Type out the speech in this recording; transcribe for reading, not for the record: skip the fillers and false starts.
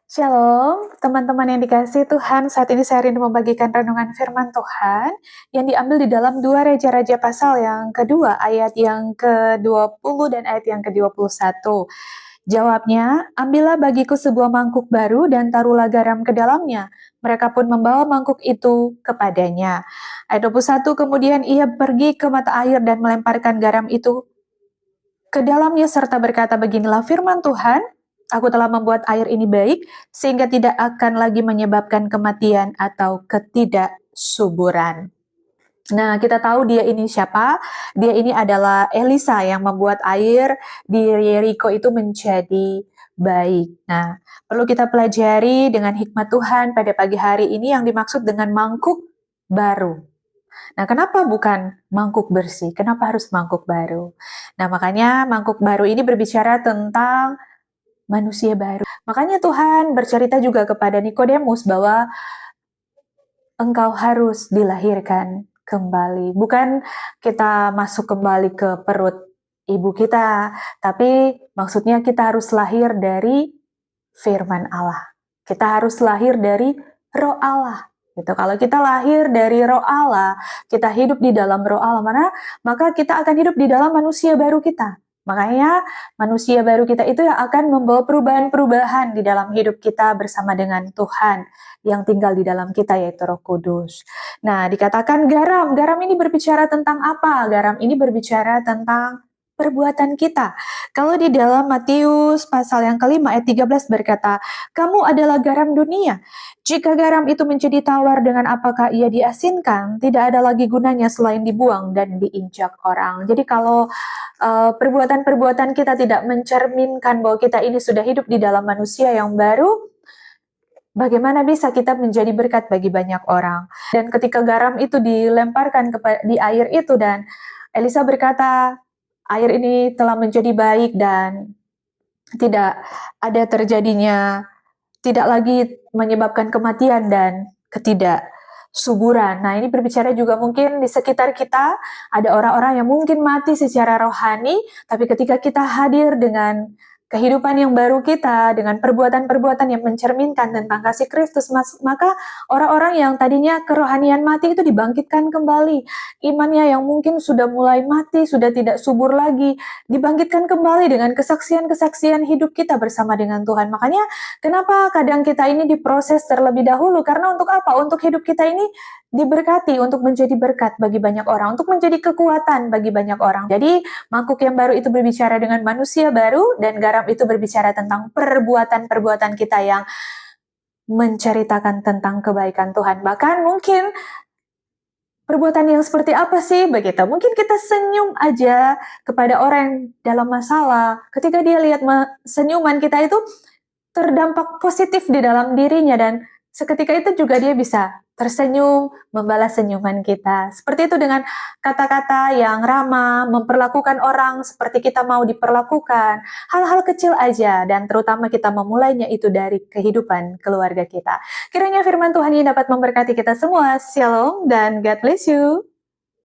Shalom, teman-teman yang dikasihi Tuhan. Saat ini saya rindu membagikan renungan firman Tuhan yang diambil di dalam 2 Raja-Raja pasal yang kedua, ayat yang ke-20 dan ayat yang ke-21. Jawabnya, ambillah bagiku sebuah mangkuk baru dan taruhlah garam ke dalamnya. Mereka pun membawa mangkuk itu kepadanya. Ayat 21, kemudian ia pergi ke mata air dan melemparkan garam itu ke dalamnya serta berkata, beginilah firman Tuhan, aku telah membuat air ini baik, sehingga tidak akan lagi menyebabkan kematian atau ketidaksuburan. Nah, kita tahu dia ini siapa? Dia ini adalah Elisa yang membuat air di Yeriko itu menjadi baik. Nah, perlu kita pelajari dengan hikmat Tuhan pada pagi hari ini yang dimaksud dengan mangkuk baru. Nah, kenapa bukan mangkuk bersih? Kenapa harus mangkuk baru? Nah, makanya mangkuk baru ini berbicara tentang manusia baru. Makanya Tuhan bercerita juga kepada Nikodemus bahwa engkau harus dilahirkan kembali. Bukan kita masuk kembali ke perut ibu kita, tapi maksudnya kita harus lahir dari firman Allah. Kita harus lahir dari Roh Allah. Gitu. Kalau kita lahir dari Roh Allah, kita hidup di dalam Roh Allah, maka kita akan hidup di dalam manusia baru kita. Makanya manusia baru kita itu yang akan membawa perubahan-perubahan di dalam hidup kita bersama dengan Tuhan yang tinggal di dalam kita, yaitu Roh Kudus. Nah, dikatakan garam. Garam ini berbicara tentang apa? Garam ini berbicara tentang perbuatan kita. Kalau di dalam Matius pasal yang kelima ayat 13 berkata, kamu adalah garam dunia. Jika garam itu menjadi tawar, dengan apakah ia diasinkan? Tidak ada lagi gunanya selain dibuang dan diinjak orang. Jadi kalau perbuatan-perbuatan kita tidak mencerminkan bahwa kita ini sudah hidup di dalam manusia yang baru, bagaimana bisa kita menjadi berkat bagi banyak orang? Dan ketika garam itu dilemparkan di air itu dan Elisa berkata, air ini telah menjadi baik dan tidak ada terjadinya, tidak lagi menyebabkan kematian dan ketidaksuburan. Nah, ini berbicara juga mungkin di sekitar kita ada orang-orang yang mungkin mati secara rohani, tapi ketika kita hadir dengan kehidupan yang baru kita, dengan perbuatan-perbuatan yang mencerminkan tentang kasih Kristus, maka orang-orang yang tadinya kerohanian mati itu dibangkitkan kembali. Imannya yang mungkin sudah mulai mati, sudah tidak subur lagi, dibangkitkan kembali dengan kesaksian-kesaksian hidup kita bersama dengan Tuhan. Makanya kenapa kadang kita ini diproses terlebih dahulu? Karena untuk apa? Untuk hidup kita ini diberkati, untuk menjadi berkat bagi banyak orang, untuk menjadi kekuatan bagi banyak orang. Jadi mangkuk yang baru itu berbicara dengan manusia baru, dan garam itu berbicara tentang perbuatan-perbuatan kita yang menceritakan tentang kebaikan Tuhan. Bahkan mungkin perbuatan yang seperti apa sih begitu? Mungkin kita senyum aja kepada orang yang dalam masalah. Ketika dia lihat senyuman kita itu terdampak positif di dalam dirinya, dan seketika itu juga dia bisa tersenyum, membalas senyuman kita. Seperti itu dengan kata-kata yang ramah, memperlakukan orang seperti kita mau diperlakukan. Hal-hal kecil aja, dan terutama kita memulainya itu dari kehidupan keluarga kita. Kiranya firman Tuhan ini dapat memberkati kita semua. Shalom dan God bless you.